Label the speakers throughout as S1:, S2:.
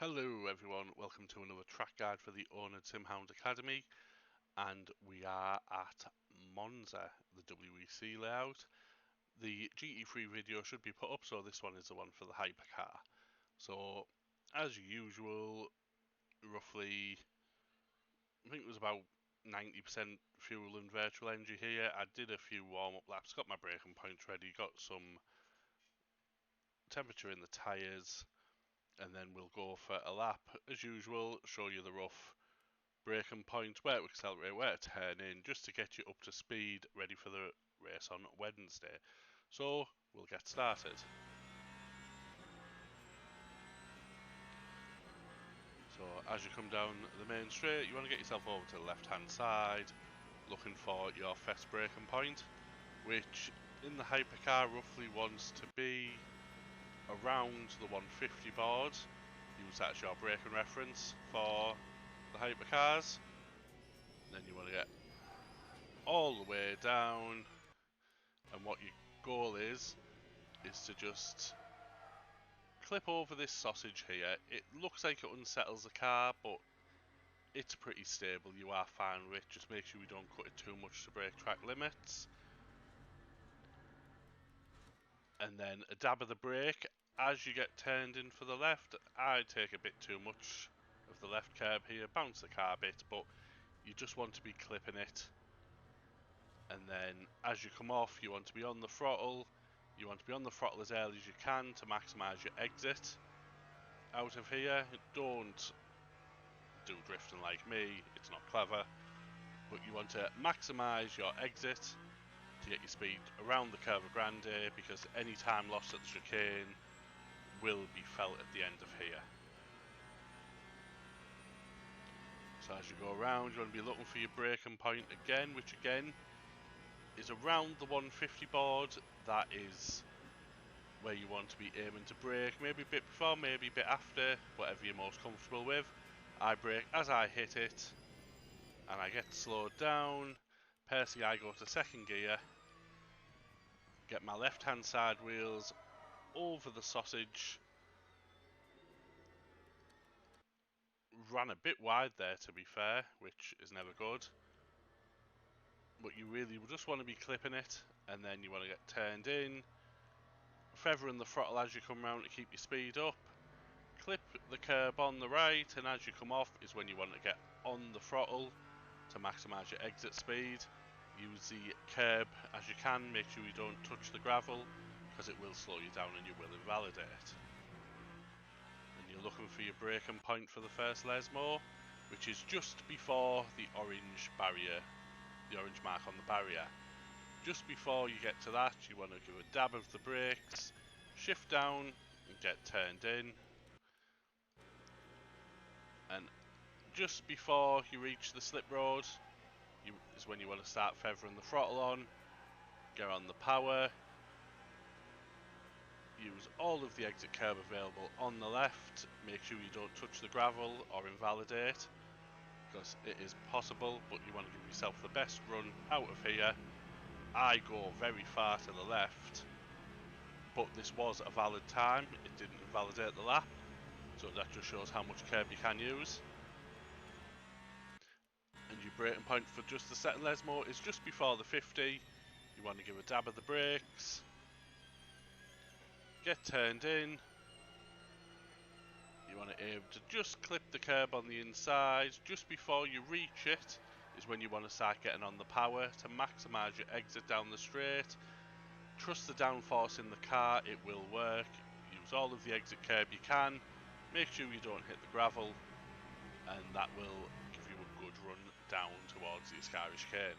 S1: Hello everyone, welcome to another track guide for the oNiD Simhound Academy, and we are at Monza, the WEC layout. The GT3 video should be put up, so this one is the one for the Hypercar. So, as usual, roughly, I think it was about 90% fuel and virtual energy here. I did a few warm-up laps, got my braking points ready, got some temperature in the tyres, and then we'll go for a lap. As usual, show you the rough braking point, where to accelerate, where to turn in, just to get you up to speed, ready for the race on Wednesday. So, we'll get started. So, as you come down the main straight, you want to get yourself over to the left-hand side, looking for your first braking point, which in the Hypercar roughly wants to be around the 150 board. Use that as your braking reference for the Hypercars. Then you want to get all the way down, and what your goal is to just clip over this sausage here. It looks like it unsettles the car, but it's pretty stable. You are fine with it. Just make sure you don't cut it too much to break track limits. And then a dab of the brake as you get turned in for the left. I take a bit too much of the left curb here, bounce the car a bit, but you just want to be clipping it. And then as you come off, you want to be on the throttle. You want to be on the throttle as early as you can to maximise your exit out of here. Don't do drifting like me, it's not clever. But you want to maximise your exit to get your speed around the curve of Grande, because any time lost at the chicane will be felt at the end of here. So as you go around, you want to be looking for your braking point again, which again is around the 150 board. That is where you want to be aiming to brake, maybe a bit before, maybe a bit after, whatever you're most comfortable with. I brake as I hit it, and I get slowed down. Personally, I go to second gear, get my left hand side wheels over the sausage. Ran a bit wide there, to be fair, which is never good. But you really just want to be clipping it, and then you want to get turned in, feathering the throttle as you come round to keep your speed up. Clip the curb on the right, and as you come off is when you want to get on the throttle to maximise your exit speed. Use the curb as you can, make sure you don't touch the gravel, because it will slow you down and you will invalidate. And you're looking for your braking point for the first Lesmo, which is just before the orange barrier, the orange mark on the barrier. Just before you get to that, you want to give a dab of the brakes, shift down and get turned in. And just before you reach the slip road is when you want to start feathering the throttle on, get on the power, use all of the exit curb available on the left, make sure you don't touch the gravel or invalidate, because it is possible, but you want to give yourself the best run out of here. I go very far to the left, but this was a valid time, it didn't invalidate the lap, so that just shows how much curb you can use. And your braking point for just the second Lesmo is just before the 50. You want to give a dab of the brakes, get turned in. You want to aim to just clip the curb on the inside. Just before you reach it is when you want to start getting on the power to maximise your exit down the straight. Trust the downforce in the car, it will work. Use all of the exit curb you can. Make sure you don't hit the gravel, and that will give you a good run down towards the Ascari chicane.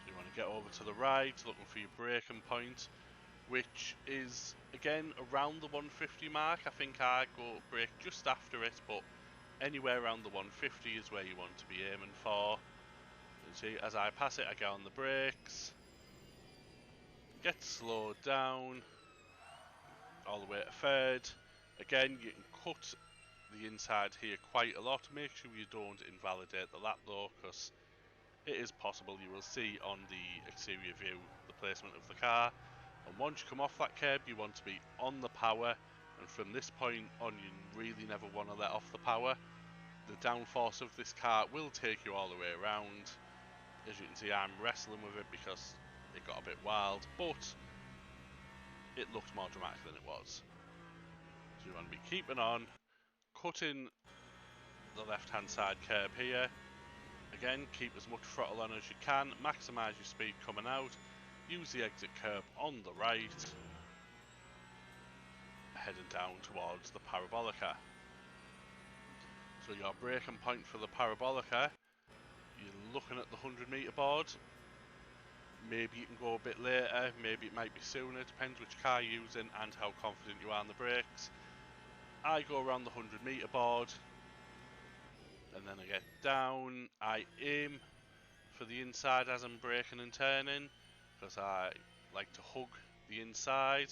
S1: You want to get over to the right, looking for your braking point, which is again around the 150 mark. I think I go brake just after it, but anywhere around the 150 is where you want to be aiming for. You see, as I pass it, I get on the brakes, get slowed down all the way to third. Again, you can cut the inside here quite a lot. Make sure you don't invalidate the lap though, because it is possible. You will see on the exterior view the placement of the car. And once you come off that curb, you want to be on the power, and from this point on, you really never want to let off the power. The downforce of this car will take you all the way around. As you can see, I'm wrestling with it because it got a bit wild, but it looked more dramatic than it was. So you want to be keeping on, cutting the left-hand side curb here. Again, keep as much throttle on as you can, maximise your speed coming out, use the exit curb on the right, heading down towards the Parabolica. So your braking point for the Parabolica, you're looking at the 100-metre board. Maybe you can go a bit later, maybe it might be sooner, depends which car you're using and how confident you are on the brakes. I go around the 100-metre board, and then I get down, I aim for the inside as I'm braking and turning, because I like to hug the inside.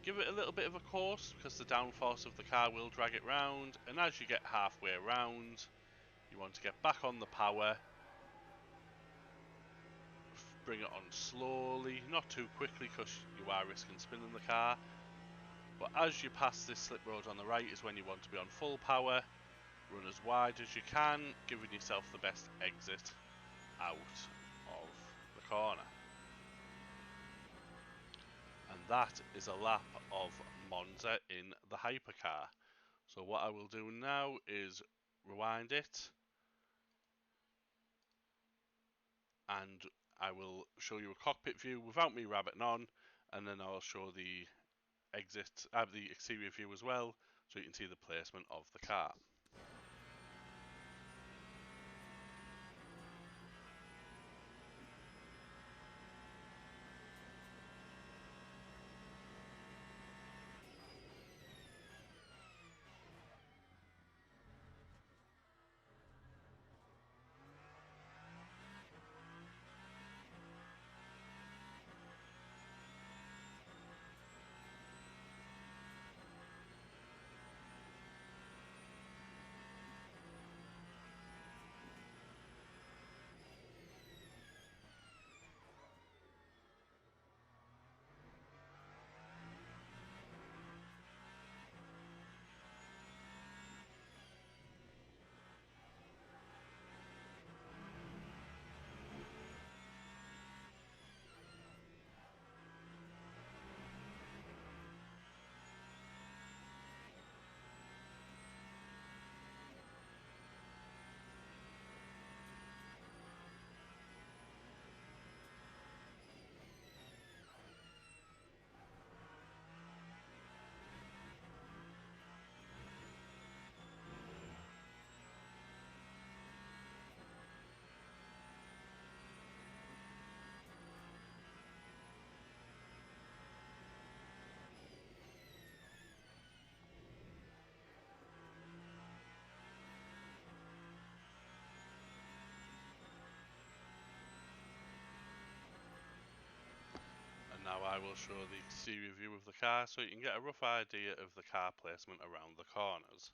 S1: Give it a little bit of a course, because the downforce of the car will drag it round, and as you get halfway around, you want to get back on the power, bring it on slowly, not too quickly because you are risking spinning the car. But as you pass this slip road on the right is when you want to be on full power, run as wide as you can, giving yourself the best exit out of the corner. And that is a lap of Monza in the Hypercar. So what I will do now is rewind it, and I will show you a cockpit view without me rabbiting on, and then I'll show the the exterior view as well, so you can see the placement of the car. And now I will show the exterior view of the car so you can get a rough idea of the car placement around the corners.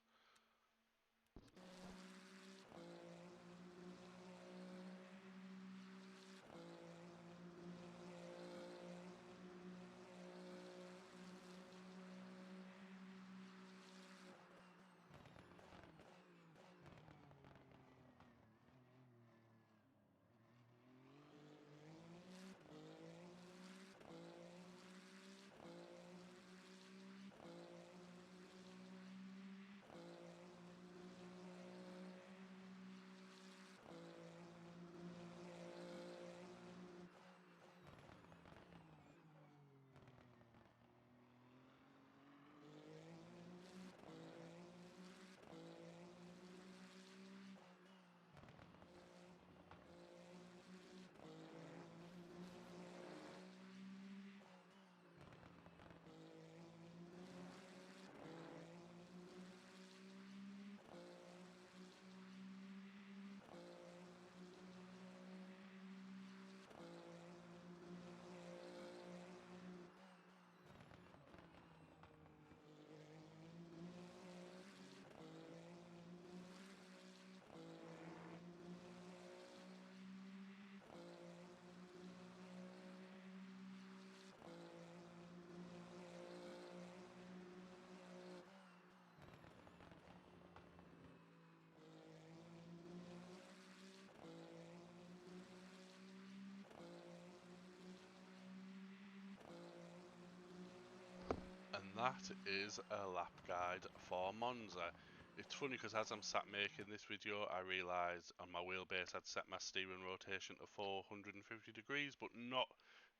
S1: that is a lap guide for Monza. It's funny because as I'm sat making this video, I realised on my wheelbase I'd set my steering rotation to 450 degrees, but not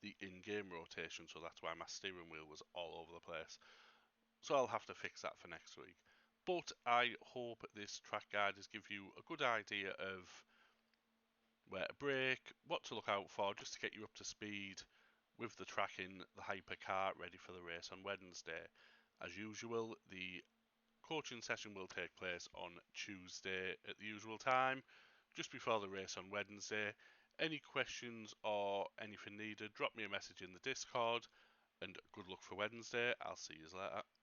S1: the in-game rotation, so that's why my steering wheel was all over the place. So I'll have to fix that for next week. But I hope this track guide has given you a good idea of where to brake, what to look out for, just to get you up to speed with the track in the Hypercar ready for the race on Wednesday. As usual, the coaching session will take place on Tuesday at the usual time, just before the race on Wednesday. Any questions or anything needed, drop me a message in the Discord, and good luck for Wednesday. I'll see you later.